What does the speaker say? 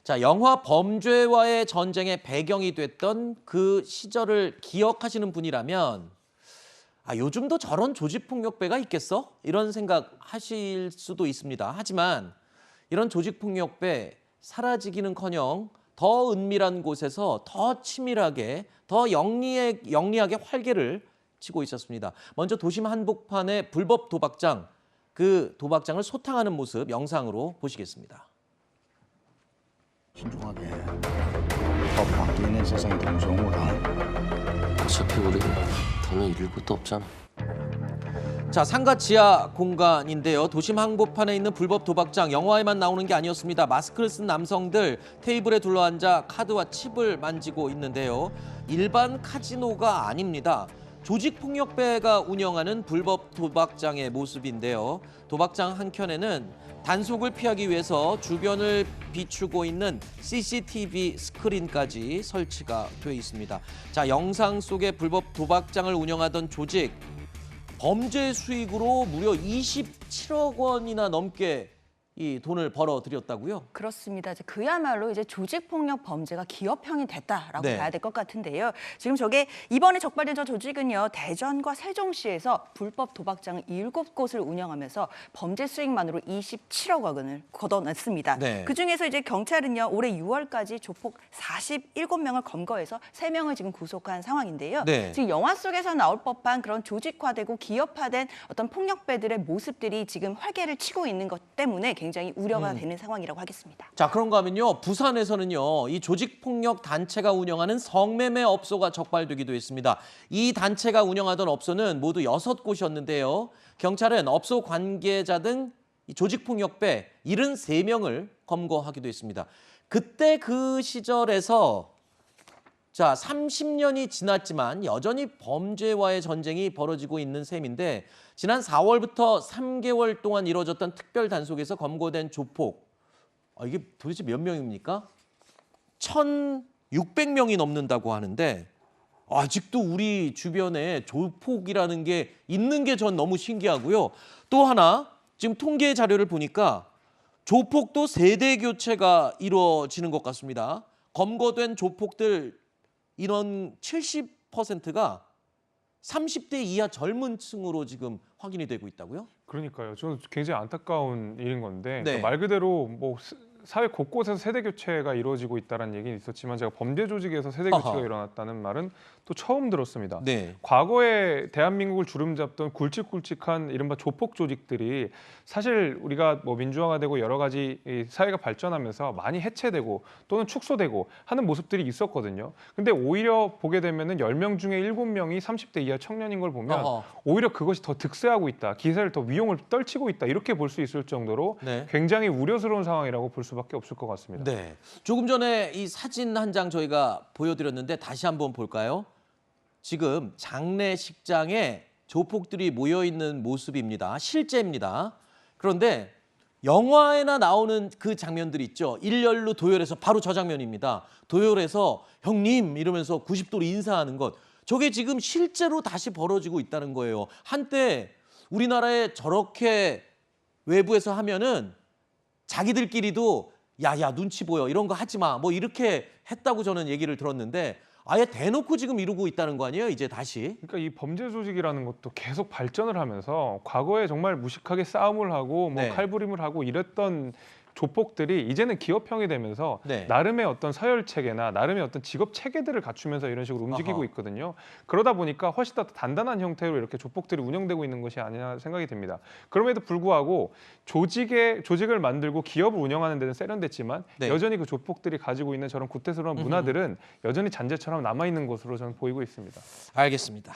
자, 영화 범죄와의 전쟁의 배경이 됐던 그 시절을 기억하시는 분이라면 요즘도 저런 조직폭력배가 있겠어? 이런 생각 하실 수도 있습니다. 하지만 이런 조직폭력배 사라지기는커녕 더 은밀한 곳에서 더 치밀하게, 더 영리하게 활개를 치고 있었습니다. 먼저 도심 한복판의 불법 도박장, 그 도박장을 소탕하는 모습 영상으로 보시겠습니다. 신중하게. 법 바뀌는 세상이 동성우라. 어차피 우리 돈은 잃을 것도 없잖아. 자, 상가 지하 공간인데요. 도심 한복판에 있는 불법 도박장, 영화에만 나오는 게 아니었습니다. 마스크를 쓴 남성들 테이블에 둘러앉아 카드와 칩을 만지고 있는데요. 일반 카지노가 아닙니다. 조직폭력배가 운영하는 불법 도박장의 모습인데요. 도박장 한켠에는 단속을 피하기 위해서 주변을 비추고 있는 CCTV 스크린까지 설치가 돼 있습니다. 자, 영상 속의 불법 도박장을 운영하던 조직, 범죄 수익으로 무려 27억 원이나 넘게 이 돈을 벌어들였다고요? 그렇습니다. 그야말로 이제 조직폭력 범죄가 기업형이 됐다라고 네. 봐야 될 것 같은데요. 지금 저게 이번에 적발된 저 조직은요, 대전과 세종시에서 불법 도박장 7곳을 운영하면서 범죄 수익만으로 27억 원을 걷어냈습니다. 네. 그중에서 이제 경찰은요, 올해 6월까지 조폭 47명을 검거해서 3명을 지금 구속한 상황인데요. 네. 지금 영화 속에서 나올 법한 그런 조직화되고 기업화된 어떤 폭력배들의 모습들이 지금 활개를 치고 있는 것 때문에 굉장히 우려가 되는 상황이라고 하겠습니다. 자, 그런가 하면요. 부산에서는요. 이 조직폭력 단체가 운영하는 성매매 업소가 적발되기도 했습니다. 이 단체가 운영하던 업소는 모두 6곳이었는데요. 경찰은 업소 관계자 등 조직폭력배 73명을 검거하기도 했습니다. 그때 그 시절에서 30년이 지났지만 여전히 범죄와의 전쟁이 벌어지고 있는 셈인데 지난 4월부터 3개월 동안 이루어졌던 특별 단속에서 검거된 조폭, 이게 도대체 몇 명입니까? 1,600명이 넘는다고 하는데 아직도 우리 주변에 조폭이라는 게 있는 게 전 너무 신기하고요. 또 하나, 지금 통계 자료를 보니까 조폭도 세대 교체가 이루어지는 것 같습니다. 검거된 조폭들 인원 70%가 30대 이하 젊은 층으로 지금 확인이 되고 있다고요? 그러니까요. 저는 굉장히 안타까운 일인 건데 네. 그러니까 말 그대로 뭐 사회 곳곳에서 세대 교체가 이루어지고 있다는 얘기는 있었지만 제가 범죄 조직에서 세대 교체가 아하. 일어났다는 말은 또 처음 들었습니다. 네. 과거에 대한민국을 주름잡던 굵직굵직한 이른바 조폭 조직들이 사실 우리가 뭐 민주화가 되고 여러 가지 이 사회가 발전하면서 많이 해체되고 또는 축소되고 하는 모습들이 있었거든요. 근데 오히려 보게 되면은 10명 중에 7명이 30대 이하 청년인 걸 보면 오히려 그것이 더 득세하고 있다. 기세를 더 위용을 떨치고 있다. 이렇게 볼 수 있을 정도로 네. 굉장히 우려스러운 상황이라고 볼 수밖에 없을 것 같습니다. 네. 조금 전에 이 사진 한 장 저희가 보여드렸는데 다시 한번 볼까요? 지금 장례식장에 조폭들이 모여 있는 모습입니다. 실제입니다. 그런데 영화에나 나오는 그 장면들 있죠. 일렬로 도열해서 바로 저 장면입니다. 도열해서 형님 이러면서 90도로 인사하는 것. 저게 지금 실제로 다시 벌어지고 있다는 거예요. 한때 우리나라에 저렇게 외부에서 하면은 자기들끼리도 야야 눈치 보여 이런 거 하지 마 뭐 이렇게 했다고 저는 얘기를 들었는데 아예 대놓고 지금 이루고 있다는 거 아니에요? 이제 다시. 그러니까 이 범죄 조직이라는 것도 계속 발전을 하면서 과거에 정말 무식하게 싸움을 하고 뭐 네. 칼부림을 하고 이랬던 조폭들이 이제는 기업형이 되면서 네. 나름의 어떤 서열 체계나 나름의 어떤 직업 체계들을 갖추면서 이런 식으로 움직이고 아하. 있거든요. 그러다 보니까 훨씬 더 단단한 형태로 이렇게 조폭들이 운영되고 있는 것이 아니냐 생각이 듭니다. 그럼에도 불구하고 조직을 만들고 기업을 운영하는 데는 세련됐지만 네. 여전히 그 조폭들이 가지고 있는 저런 구태스러운 문화들은 여전히 잔재처럼 남아 있는 것으로 저는 보이고 있습니다. 알겠습니다.